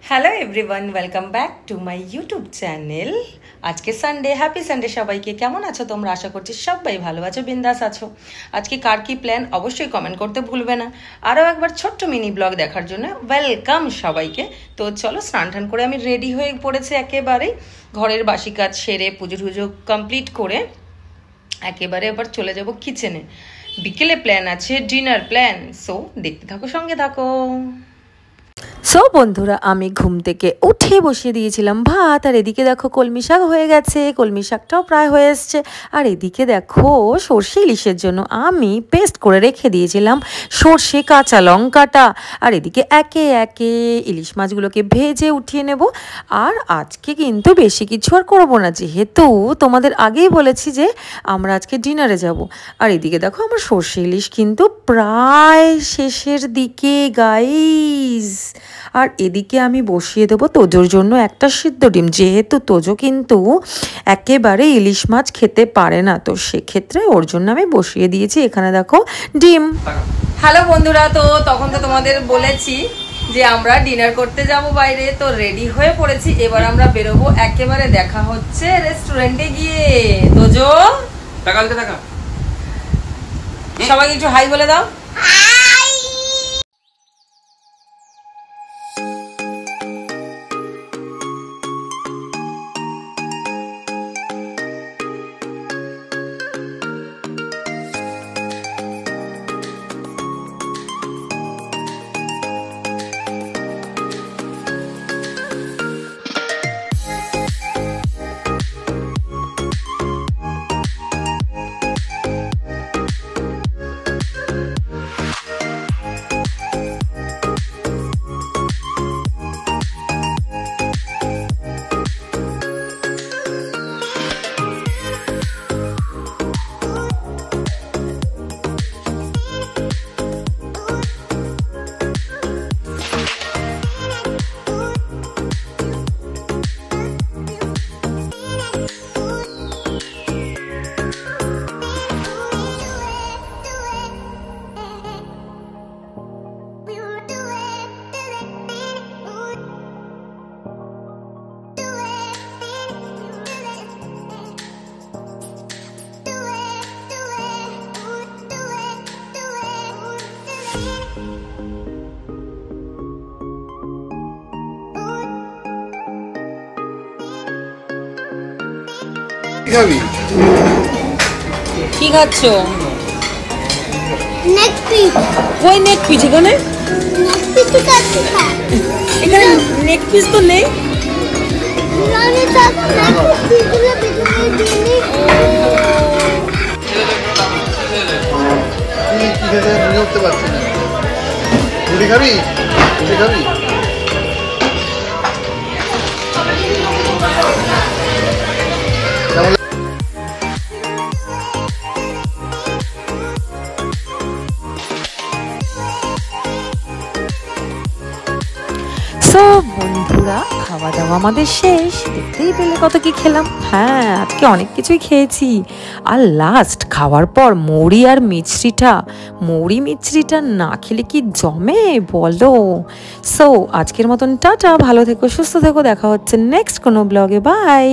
Hello everyone, welcome back to my YouTube channel. আজকে Sunday, happy Sunday সবাইকে। কেমন আছো তোমরা? আশা করছি সবাই ভালো আছো, বিন্দাস আছো। আজকে কার কি প্ল্যান অবশ্যই কমেন্ট করতে ভুলবে না। আরও একবার ছোট্ট মিনি ব্লগ দেখার জন্য ওয়েলকাম সবাইকে। তো চলো, স্নান টান করে আমি রেডি হয়ে পড়েছি একেবারেই। ঘরের বাসি কাজ সেরে পুজো টুজো কমপ্লিট করে একেবারে এবার চলে যাব কিচেনে। বিকেলে প্ল্যান আছে, ডিনার প্ল্যান। সো দেখতে থাকো, সঙ্গে থাকো। সো বন্ধুরা, আমি ঘুম থেকে উঠে বসিয়ে দিয়েছিলাম ভাত, আর এদিকে দেখো কলমি শাক হয়ে গেছে, কলমি শাকটাও প্রায় হয়ে এসছে। আর এদিকে দেখো সর্ষে ইলিশের জন্য আমি পেস্ট করে রেখে দিয়েছিলাম সর্ষে কাঁচা লঙ্কাটা। আর এদিকে একে একে ইলিশ মাছগুলোকে ভেজে উঠিয়ে নেব। আর আজকে কিন্তু বেশি কিছু আর করবো না, যেহেতু তোমাদের আগেই বলেছি যে আমরা আজকে ডিনারে যাব। আর এদিকে দেখো আমার সর্ষে ইলিশ কিন্তু প্রায় শেষের দিকে গাইস। আর এদিকে আমি বসিয়ে দেবো তোজোর জন্য একটা সিদ্ধ ডিম, যেহেতু তোজো কিন্তু একেবারে ইলিশ মাছ খেতে পারে না, তো সেক্ষেত্রে ওর জন্য আমি বসিয়ে দিয়েছি এখানে দেখো ডিম। হ্যালো বন্ধুরা, তো তখন তো তোমাদের বলেছি যে আমরা ডিনার করতে যাব বাইরে, তো রেডি হয়ে পড়েছি। এবার আমরা বেরোবো, একেবারে দেখা হচ্ছে রেস্টুরেন্টে গিয়ে। তোজো সবাইকে একটু হাই বলে দাও। কি খাচ্ছ? নেক পিস। ওই নেক পিস এখানে? নেক পিস তো কাটতে হয়। এখানে নেক পিস তো নেই। রানী সব নেক পিসগুলো বেজে দিনি। কি খেতে মনে করতে পারছি না। মুড়ি খাবি? মুড়ি খাবি? বন্ধুরা, খাওয়া দাওয়া আমাদের শেষ। দেখতেই পেলে কত কি খেলাম। হ্যাঁ, আজকে অনেক কিছুই খেয়েছি। আর লাস্ট খাওয়ার পর মুড়ি আর মিছরিটা, মুড়ি মিছরিটা না খেলে কি জমে বলো। সো আজকের মতন টাটা, ভালো থেকো, সুস্থ থেকো, দেখা হচ্ছে নেক্সট কোনো ব্লগে। বাই।